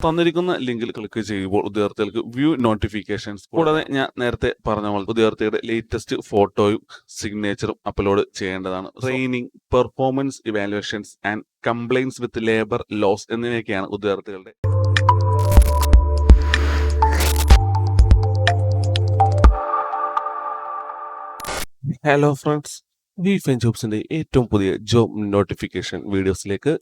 തന്നിരിക്കുന്ന ലിങ്കിൽ ക്ലിക്ക് ചെയ്യുമ്പോൾ ഉദ്യോഗാർത്ഥികൾക്ക് വ്യൂ നോട്ടിഫിക്കേഷൻസ് കൂടാതെ ഞാൻ നേരത്തെ പറഞ്ഞ പോലെ ഉദ്യോഗാർത്ഥിയുടെ ലേറ്റസ്റ്റ് ഫോട്ടോയും സിഗ്നേച്ചറും അപ്ലോഡ് ചെയ്യേണ്ടതാണ്. Training, performance evaluations and compliance with labour laws എന്നിവയൊക്കെയാണ് ഉദ്യോഗാർത്ഥികളുടെ ഹലോ ഫ്രണ്ട്സ്, വി ഫൈൻ ജോബ്സിന്റെ ഏറ്റവും പുതിയ ജോബ് നോട്ടിഫിക്കേഷൻ വീഡിയോസിലേക്ക്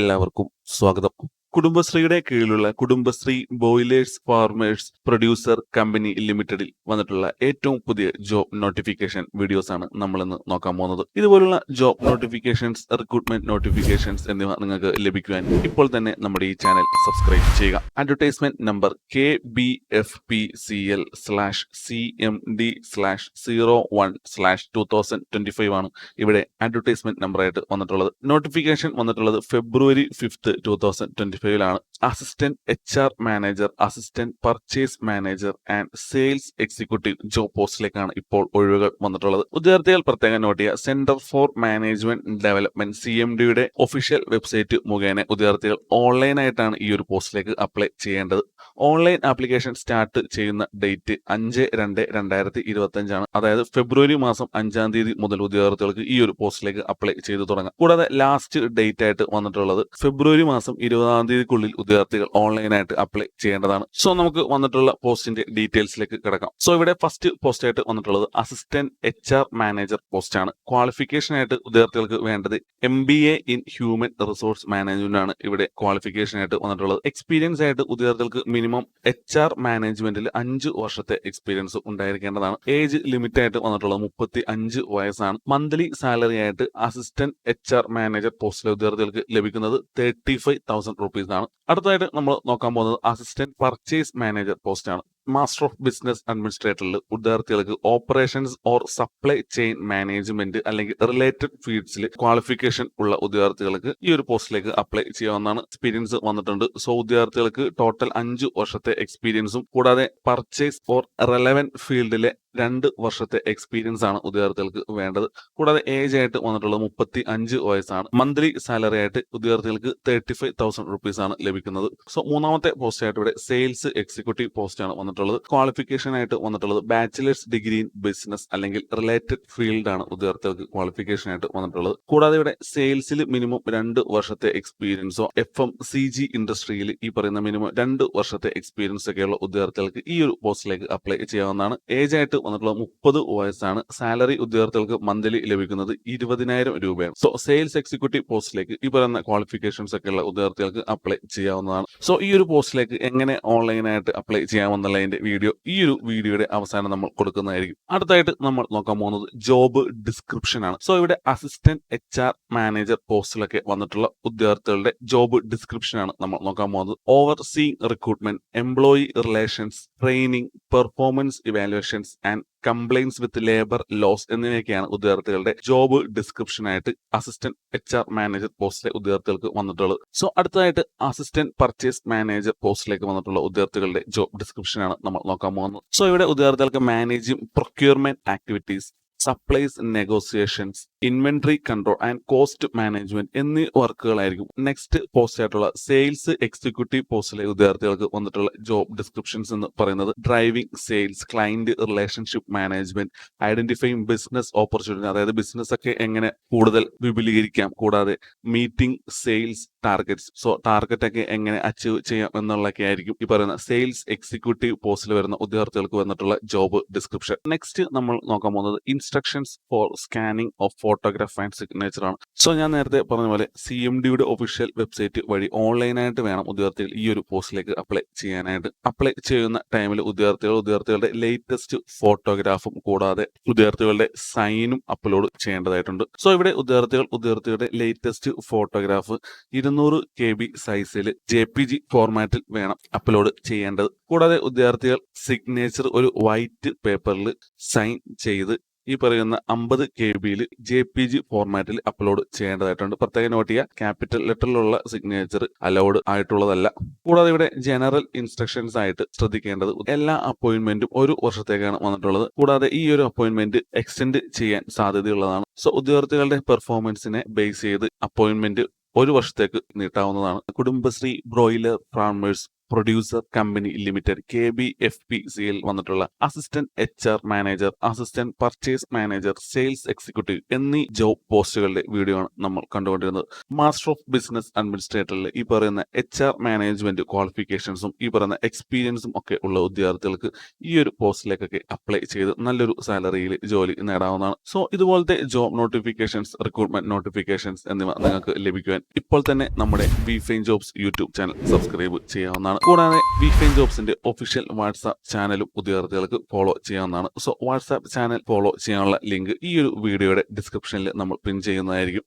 എല്ലാവർക്കും സ്വാഗതം. കുടുംബശ്രീയുടെ കീഴിലുള്ള Kudumbashree boilers farmers producer company ലിമിറ്റഡിൽ വന്നിട്ടുള്ള ഏറ്റവും പുതിയ ജോബ് നോട്ടിഫിക്കേഷൻ വീഡിയോസ് ആണ് നമ്മൾ ഇന്ന് നോക്കാൻ പോകുന്നത്. ഇതുപോലുള്ള ജോബ് നോട്ടിഫിക്കേഷൻസ്, റിക്രൂട്ട്മെന്റ് നോട്ടിഫിക്കേഷൻസ് എന്നിവ നിങ്ങൾക്ക് ലഭിക്കുവാൻ ഇപ്പോൾ തന്നെ നമ്മുടെ ഈ ചാനൽ സബ്സ്ക്രൈബ് ചെയ്യുക. അഡ്വർടൈസ്മെന്റ് നമ്പർ KBFPCL/CMD/01/2025 ആണ് ഇവിടെ അഡ്വർടൈസ്മെന്റ് നമ്പറായിട്ട് വന്നിട്ടുള്ളത്. നോട്ടിഫിക്കേഷൻ വന്നിട്ടുള്ളത് February 5th 2025 ാണ്. Assistant HR manager, assistant purchase manager and sales executive job പോസ്റ്റിലേക്കാണ് ഇപ്പോൾ ഒഴിവുകൾ വന്നിട്ടുള്ളത്. ഉദ്യോഗാർത്ഥികൾ പ്രത്യേകം നോട്ട് ചെയ്യുക. സെന്റർ ഫോർ മാനേജ്മെന്റ് ഡെവലപ്മെന്റ് CMDയുടെ ഒഫീഷ്യൽ വെബ്സൈറ്റ് മുഖേന ഉദ്യോഗാർത്ഥികൾ ഓൺലൈനായിട്ടാണ് ഈ ഒരു പോസ്റ്റിലേക്ക് അപ്ലൈ ചെയ്യേണ്ടത്. ഓൺലൈൻ ആപ്ലിക്കേഷൻ സ്റ്റാർട്ട് ചെയ്യുന്ന ഡേറ്റ് 5/2/2025 ആണ്. അതായത് ഫെബ്രുവരി മാസം 5-ാം തീയതി മുതൽ ഉദ്യോഗാർത്ഥികൾക്ക് ഈ ഒരു പോസ്റ്റിലേക്ക് അപ്ലൈ ചെയ്തു തുടങ്ങാം. കൂടാതെ ലാസ്റ്റ് ഡേറ്റ് ആയിട്ട് വന്നിട്ടുള്ളത് ഫെബ്രുവരി മാസം 20-ാം തീയതിക്കുള്ളിൽ ഉദ്യോഗാർത്ഥികൾ ഓൺലൈനായിട്ട് അപ്ലൈ ചെയ്യേണ്ടതാണ്. സോ നമുക്ക് വന്നിട്ടുള്ള പോസ്റ്റിന്റെ ഡീറ്റെയിൽസിലേക്ക് കിടക്കാം. സോ ഇവിടെ ഫസ്റ്റ് പോസ്റ്റ് ആയിട്ട് വന്നിട്ടുള്ളത് അസിസ്റ്റന്റ് HR മാനേജർ പോസ്റ്റ് ആണ്. ക്വാളിഫിക്കേഷൻ ആയിട്ട് ഉദ്യോഗാർത്ഥികൾക്ക് വേണ്ടത് MBA in human resource management ആണ് ഇവിടെ ക്വാളിഫിക്കേഷൻ ആയിട്ട് വന്നിട്ടുള്ളത്. എക്സ്പീരിയൻസ് ആയിട്ട് ഉദ്യോഗാർത്ഥികൾക്ക് മിനിമം HR മാനേജ്മെന്റിൽ 5 വർഷത്തെ എക്സ്പീരിയൻസ് ഉണ്ടായിരിക്കേണ്ടതാണ്. ഏജ് ലിമിറ്റ് ആയിട്ട് വന്നിട്ടുള്ളത് 35 വയസ്സാണ്. മന്ത്ലി സാലറി ആയിട്ട് അസിസ്റ്റന്റ് HR മാനേജർ പോസ്റ്റിലെ ഉദ്യോഗാർത്ഥികൾക്ക് ലഭിക്കുന്നത് 35,000 rupees ആണ്. അടുത്തതായിട്ട് നമ്മൾ നോക്കാൻ പോകുന്നത് അസിസ്റ്റന്റ് പർച്ചേസ് മാനേജർ പോസ്റ്റ് ആണ്. മാസ്റ്റർ ഓഫ് ബിസിനസ് അഡ്മിനിസ്ട്രേറ്ററിൽ ഉദ്യോഗാർത്ഥികൾക്ക് operations or supply chain management അല്ലെങ്കിൽ റിലേറ്റഡ് ഫീൽഡ്സിൽ ക്വാളിഫിക്കേഷൻ ഉള്ള ഉദ്യോഗാർത്ഥികൾക്ക് ഈ ഒരു പോസ്റ്റിലേക്ക് അപ്ലൈ ചെയ്യാവുന്നതാണ്. എക്സ്പീരിയൻസ് വന്നിട്ടുണ്ട്. സോ ഉദ്യോഗാർത്ഥികൾക്ക് ടോട്ടൽ 5 വർഷത്തെ എക്സ്പീരിയൻസും കൂടാതെ പർച്ചേസ് ഫോർ റെലവന്റ് ഫീൽഡിലെ 2 വർഷത്തെ എക്സ്പീരിയൻസ് ആണ് ഉദ്യോഗാർത്ഥികൾക്ക് വേണ്ടത്. കൂടാതെ ഏജ് ആയിട്ട് വന്നിട്ടുള്ളത് 35 വയസ്സാണ്. മന്ത്ലി സാലറി ആയിട്ട് ഉദ്യോഗാർത്ഥികൾക്ക് 35,000 rupees ആണ് ലഭിക്കുന്നത്. സോ മൂന്നാമത്തെ പോസ്റ്റ് ആയിട്ട് ഇവിടെ സെയിൽസ് എക്സിക്യൂട്ടീവ് പോസ്റ്റ് ആണ് വന്നിട്ടുള്ളത്. ക്വാളിഫിക്കേഷൻ ആയിട്ട് വന്നിട്ടുള്ളത് ബാച്ചിലേഴ്സ് ഡിഗ്രി ഇൻ ബിസിനസ് അല്ലെങ്കിൽ റിലേറ്റഡ് ഫീൽഡ് ആണ് ഉദ്യോഗാർത്ഥികൾക്ക് ക്വാളിഫിക്കേഷൻ ആയിട്ട് വന്നിട്ടുള്ളത്. കൂടാതെ ഇവിടെ സെയിൽസിൽ മിനിമം 2 വർഷത്തെ എക്സ്പീരിയൻസോ FMCG ഇൻഡസ്ട്രിയിൽ ഈ പറയുന്ന മിനിമം 2 വർഷത്തെ എക്സ്പീരിയൻസ് ഒക്കെയുള്ള ഉദ്യോഗാർത്ഥികൾക്ക് ഈ ഒരു പോസ്റ്റിലേക്ക് അപ്ലൈ ചെയ്യാവുന്നതാണ്. ഏജ് ആയിട്ട് വന്നിട്ടുള്ളത് 30 വയസ്സാണ്. സാലറി ഉദ്യോഗാർത്ഥികൾക്ക് മന്ത്ലി ലഭിക്കുന്നത് 20,000 രൂപയാണ്. സോ സെയിൽസ് എക്സിക്യൂട്ടീവ് പോസ്റ്റിലേക്ക് ഈ പറയുന്ന ക്വാളിഫിക്കേഷൻസ് ഒക്കെയുള്ള ഉദ്യോഗാർത്ഥികൾക്ക് അപ്ലൈ ചെയ്യാവുന്നതാണ്. സോ ഈ ഒരു പോസ്റ്റിലേക്ക് എങ്ങനെ ഓൺലൈനായിട്ട് അപ്ലൈ ചെയ്യാമെന്നുള്ളതിന്റെ വീഡിയോ ഈ ഒരു വീഡിയോയുടെ അവസാനം നമ്മൾ കൊടുക്കുന്നതായിരിക്കും. അടുത്തായിട്ട് നമ്മൾ നോക്കാൻ പോകുന്നത് ജോബ് ഡിസ്ക്രിപ്ഷൻ ആണ്. സോ ഇവിടെ അസിസ്റ്റന്റ് HR മാനേജർ പോസ്റ്റിലൊക്കെ വന്നിട്ടുള്ള ഉദ്യോഗാർത്ഥികളുടെ ജോബ് ഡിസ്ക്രിപ്ഷൻ ആണ് നമ്മൾ നോക്കാൻ പോകുന്നത്. Overseeing recruitment, employee relations, training, performance evaluations and compliance with labour laws എന്നിവയൊക്കെയാണ് ഉദ്യോഗാർത്ഥികളുടെ ജോബ് ഡിസ്ക്രിപ്ഷൻ ആയിട്ട് അസിസ്റ്റന്റ് HR മാനേജർ പോസ്റ്റിലെ ഉദ്യോഗാർത്ഥികൾക്ക് വന്നിട്ടുള്ളത്. സോ അടുത്തതായിട്ട് അസിസ്റ്റന്റ് പർച്ചേസ് മാനേജർ പോസ്റ്റിലേക്ക് വന്നിട്ടുള്ള ഉദ്യോഗാർത്ഥികളുടെ ജോബ് ഡിസ്ക്രിപ്ഷൻ ആണ് നമ്മൾ നോക്കാൻ പോകുന്നത്. സോ ഇവിടെ ഉദ്യോഗാർത്ഥികൾക്ക് managing procurement activities, supplies negotiations, inventory control and cost management എന്നീ വർക്കുകളായിരിക്കും. നെക്സ്റ്റ് പോസ്റ്റ് ആയിട്ടുള്ള സെയിൽസ് എക്സിക്യൂട്ടീവ് പോസ്റ്റിലെ ഉദ്യോഗാർത്ഥികൾക്ക് വന്നിട്ടുള്ള ജോബ് ഡിസ്ക്രിപ്ഷൻസ് എന്ന് പറയുന്നത് driving sales, client relationship management, identifying business opportunity, അതായത് ബിസിനസ് ഒക്കെ എങ്ങനെ കൂടുതൽ വിപുലീകരിക്കാം, കൂടാതെ meeting sales targets, so target ഒക്കെ എങ്ങനെ അച്ചീവ് ചെയ്യാം എന്നുള്ളതൊക്കെ ആയിരിക്കും ഈ പറയുന്ന സെയിൽസ് എക്സിക്യൂട്ടീവ് പോസ്റ്റിൽ വരുന്ന ഉദ്യോഗാർത്ഥികൾക്ക് വന്നിട്ടുള്ള ജോബ് ഡിസ്ക്രിപ്ഷൻ. നെക്സ്റ്റ് നമ്മൾ നോക്കാൻ പോകുന്നത് instructions four scanning of photograph and signature ആണ്. സോ ഞാൻ നേരത്തെ പറഞ്ഞ പോലെ CMDയുടെ ഒഫീഷ്യൽ വെബ്സൈറ്റ് വഴി ഓൺലൈനായിട്ട് വേണം ഉദ്യോഗാർത്ഥികൾ ഈ ഒരു പോസ്റ്റിലേക്ക് അപ്ലൈ ചെയ്യാനായിട്ട്. അപ്ലൈ ചെയ്യുന്ന ടൈമിൽ ഉദ്യോഗാർത്ഥികളുടെ ലേറ്റസ്റ്റ് ഫോട്ടോഗ്രാഫും കൂടാതെ ഉദ്യോഗാർത്ഥികളുടെ സൈനും അപ്ലോഡ് ചെയ്യേണ്ടതായിട്ടുണ്ട്. സോ ഇവിടെ ഉദ്യോഗാർത്ഥികളുടെ ലേറ്റസ്റ്റ് ഫോട്ടോഗ്രാഫ് 200 KB സൈസിൽ JPG ഫോർമാറ്റിൽ വേണം അപ്ലോഡ് ചെയ്യേണ്ടത്. കൂടാതെ ഉദ്യോഗാർത്ഥികൾ സിഗ്നേച്ചർ ഒരു വൈറ്റ് പേപ്പറിൽ സൈൻ ചെയ്ത് ഈ പറയുന്ന 50 KB JPG ഫോർമാറ്റിൽ അപ്ലോഡ് ചെയ്യേണ്ടതായിട്ടുണ്ട്. പ്രത്യേകം നോട്ട് ചെയ്യുക, ക്യാപിറ്റൽ ലെറ്ററിലുള്ള സിഗ്നേച്ചർ അലൗഡ് ആയിട്ടുള്ളതല്ല. കൂടാതെ ഇവിടെ ജനറൽ ഇൻസ്ട്രക്ഷൻസ് ആയിട്ട് ശ്രദ്ധിക്കേണ്ടത് എല്ലാ അപ്പോയിന്റ്മെന്റും 1 വർഷത്തേക്കാണ് വന്നിട്ടുള്ളത്. കൂടാതെ ഈ ഒരു അപ്പോയിന്റ്മെന്റ് എക്സ്റ്റെൻഡ് ചെയ്യാൻ സാധ്യതയുള്ളതാണ്. സോ ഉദ്യോഗാർത്ഥികളുടെ പെർഫോമൻസിനെ ബേസ് ചെയ്ത് അപ്പോയിന്റ്മെന്റ് 1 വർഷത്തേക്ക് നീട്ടാവുന്നതാണ്. Kudumbashree broiler farmers producer company limited KBFPCL വന്നിട്ടുള്ള assistant HR manager, assistant purchase manager, sales executive എന്നീ ജോബ് പോസ്റ്റുകളുടെ വീഡിയോ ആണ് നമ്മൾ കണ്ടുകൊണ്ടിരുന്നത്. മാസ്റ്റർ ഓഫ് ബിസിനസ് അഡ്മിനിസ്ട്രേറ്ററിൽ ഈ പറയുന്ന HR മാനേജ്മെന്റ് ക്വാളിഫിക്കേഷൻസും ഈ പറയുന്ന എക്സ്പീരിയൻസും ഒക്കെ ഉള്ള ഉദ്യോഗാർത്ഥികൾക്ക് ഈ ഒരു പോസ്റ്റിലേക്കൊക്കെ അപ്ലൈ ചെയ്ത് നല്ലൊരു സാലറിയിൽ ജോലി നേടാവുന്നതാണ്. സോ ഇതുപോലത്തെ ജോബ് നോട്ടിഫിക്കേഷൻസ്, റിക്രൂട്ട്മെന്റ് നോട്ടിഫിക്കേഷൻസ് എന്നിവ നിങ്ങൾക്ക് ലഭിക്കുവാൻ ഇപ്പോൾ തന്നെ നമ്മുടെ വിഫൈൻ ജോബ്സ് യൂട്യൂബ് ചാനൽ സബ്സ്ക്രൈബ് ചെയ്യാവുന്നതാണ്. കൂടാതെ വിഫൈൻ ജോബ്സിന്റെ ഒഫീഷ്യൽ വാട്സാപ്പ് ചാനലും ഉദ്യോഗാർത്ഥികൾക്ക് ഫോളോ ചെയ്യാവുന്നതാണ്. സോ വാട്സാപ്പ് ചാനൽ ഫോളോ ചെയ്യാനുള്ള ലിങ്ക് ഈ ഒരു വീഡിയോയുടെ ഡിസ്ക്രിപ്ഷനിൽ നമ്മൾ പിൻ ചെയ്യുന്നതായിരിക്കും.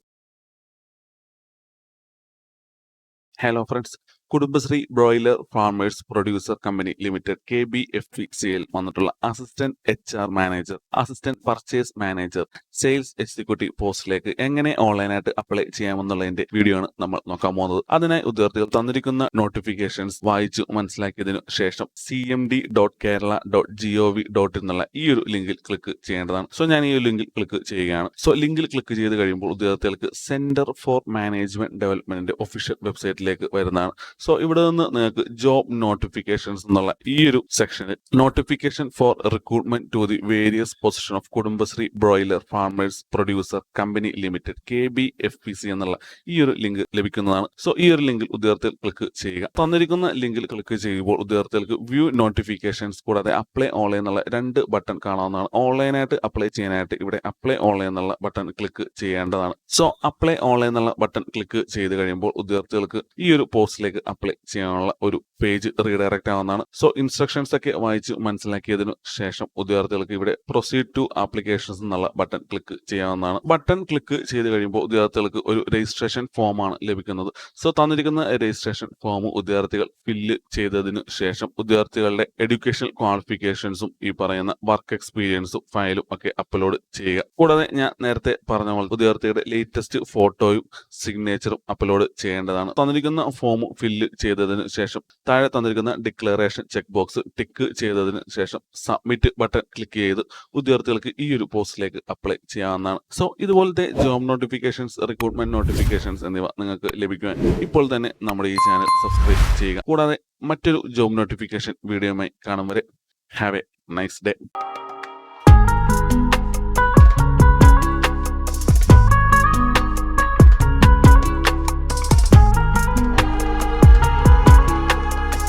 Hello friends, Kudumbashree broiler farmers producer company limited KBFPCL വന്നിട്ടുള്ള assistant HR manager, assistant purchase manager, sales executive പോസ്റ്റിലേക്ക് എങ്ങനെ ഓൺലൈനായിട്ട് അപ്ലൈ ചെയ്യാമെന്നുള്ളതിന്റെ വീഡിയോ ആണ് നമ്മൾ നോക്കാൻ പോകുന്നത്. അതിനായി ഉദ്യോഗാർത്ഥികൾ തന്നിരിക്കുന്ന നോട്ടിഫിക്കേഷൻസ് വായിച്ചു മനസ്സിലാക്കിയതിനു ശേഷം cmd.kerala.gov.in എന്നുള്ള ഈ ഒരു ലിങ്കിൽ ക്ലിക്ക് ചെയ്യേണ്ടതാണ്. സോ ഞാൻ ഈ ഒരു ലിങ്കിൽ ക്ലിക്ക് ചെയ്യുകയാണ്. സോ ലിങ്കിൽ ക്ലിക്ക് ചെയ്ത് കഴിയുമ്പോൾ ഉദ്യോഗാർത്ഥികൾക്ക് സെന്റർ ഫോർ മാനേജ്മെന്റ് ഡെവലപ്മെന്റിന്റെ ഒഫീഷ്യൽ വെബ്സൈറ്റിലേക്ക് വരുന്നതാണ്. സോ ഇവിടെ നിന്ന് നിങ്ങൾക്ക് ജോബ് നോട്ടിഫിക്കേഷൻസ് എന്നുള്ള ഈ ഒരു സെക്ഷനിൽ notification for recruitment to the various position of Kudumbashree broiler farmers producer company limited KBFPC എന്നുള്ള ഈ ഒരു ലിങ്ക് ലഭിക്കുന്നതാണ്. സോ ഈ ഒരു ലിങ്കിൽ ഉദ്യോഗാർത്ഥികൾ ക്ലിക്ക് ചെയ്യുക. തന്നിരിക്കുന്ന ലിങ്കിൽ ക്ലിക്ക് ചെയ്യുമ്പോൾ ഉദ്യോഗാർത്ഥികൾക്ക് വ്യൂ നോട്ടിഫിക്കേഷൻസ് കൂടാതെ അപ്ലൈ ഓൺലൈൻ എന്നുള്ള രണ്ട് ബട്ടൺ കാണാവുന്നതാണ്. ഓൺലൈനായിട്ട് അപ്ലൈ ചെയ്യാനായിട്ട് ഇവിടെ അപ്ലൈ ഓൺലൈൻ എന്നുള്ള ബട്ടൺ ക്ലിക്ക് ചെയ്യേണ്ടതാണ്. സോ അപ്ലൈ ഓൺലൈൻ എന്നുള്ള ബട്ടൺ ക്ലിക്ക് ചെയ്ത് കഴിയുമ്പോൾ ഉദ്യോഗാർത്ഥികൾക്ക് ഈ ഒരു പോസ്റ്റിലേക്ക് അപ്ലൈ ചെയ്യാനുള്ള ഒരു പേജ് റീഡയറക്റ്റ് ആവുന്നതാണ്. സോ ഇൻസ്ട്രക്ഷൻസ് ഒക്കെ വായിച്ച് മനസ്സിലാക്കിയതിനു ശേഷം ഉദ്യോഗാർത്ഥികൾക്ക് ഇവിടെ പ്രൊസീഡ് ടു ആപ്ലിക്കേഷൻസ് എന്നുള്ള ബട്ടൺ ക്ലിക്ക് ചെയ്യാവുന്നതാണ്. ബട്ടൺ ക്ലിക്ക് ചെയ്ത് കഴിയുമ്പോൾ ഉദ്യോഗാർത്ഥികൾക്ക് ഒരു രജിസ്ട്രേഷൻ ഫോം ആണ് ലഭിക്കുന്നത്. സോ തന്നിരിക്കുന്ന രജിസ്ട്രേഷൻ ഫോം ഉദ്യോഗാർത്ഥികൾ ഫില്ല് ചെയ്തതിനു ശേഷം ഉദ്യോഗാർത്ഥികളുടെ എഡ്യൂക്കേഷണൽ ക്വാളിഫിക്കേഷൻസും ഈ പറയുന്ന വർക്ക് എക്സ്പീരിയൻസും ഫയലും ഒക്കെ അപ്ലോഡ് ചെയ്യുക. കൂടാതെ ഞാൻ നേരത്തെ പറഞ്ഞ പോലെ ഉദ്യോഗാർത്ഥിയുടെ ലേറ്റസ്റ്റ് ഫോട്ടോയും സിഗ്നേച്ചറും അപ്ലോഡ് ചെയ്യേണ്ടതാണ്. തന്നിരിക്കുന്ന ഫോം ഫില്ല് ചെയ്തതിന് ശേഷം താഴെ തന്നിരിക്കുന്ന ഡിക്ലറേഷൻ ചെക്ക് ബോക്സ് ടിക്ക് ചെയ്തതിന് ശേഷം സബ്മിറ്റ് ബട്ടൺ ക്ലിക്ക് ചെയ്ത് ഉദ്യോഗാർത്ഥികൾക്ക് ഈ ഒരു പോസ്റ്റിലേക്ക് അപ്ലൈ ചെയ്യാവുന്നതാണ്. സോ ഇതുപോലത്തെ ജോബ് നോട്ടിഫിക്കേഷൻസ്, റിക്രൂട്ട്മെന്റ് നോട്ടിഫിക്കേഷൻസ് എന്നിവ നിങ്ങൾക്ക് ലഭിക്കുവാൻ ഇപ്പോൾ തന്നെ നമ്മുടെ ഈ ചാനൽ സബ്സ്ക്രൈബ് ചെയ്യുക. കൂടാതെ മറ്റൊരു ജോബ് നോട്ടിഫിക്കേഷൻ വീഡിയോയുമായി കാണും വരെ ഹാവ് എ നൈസ് ഡേ.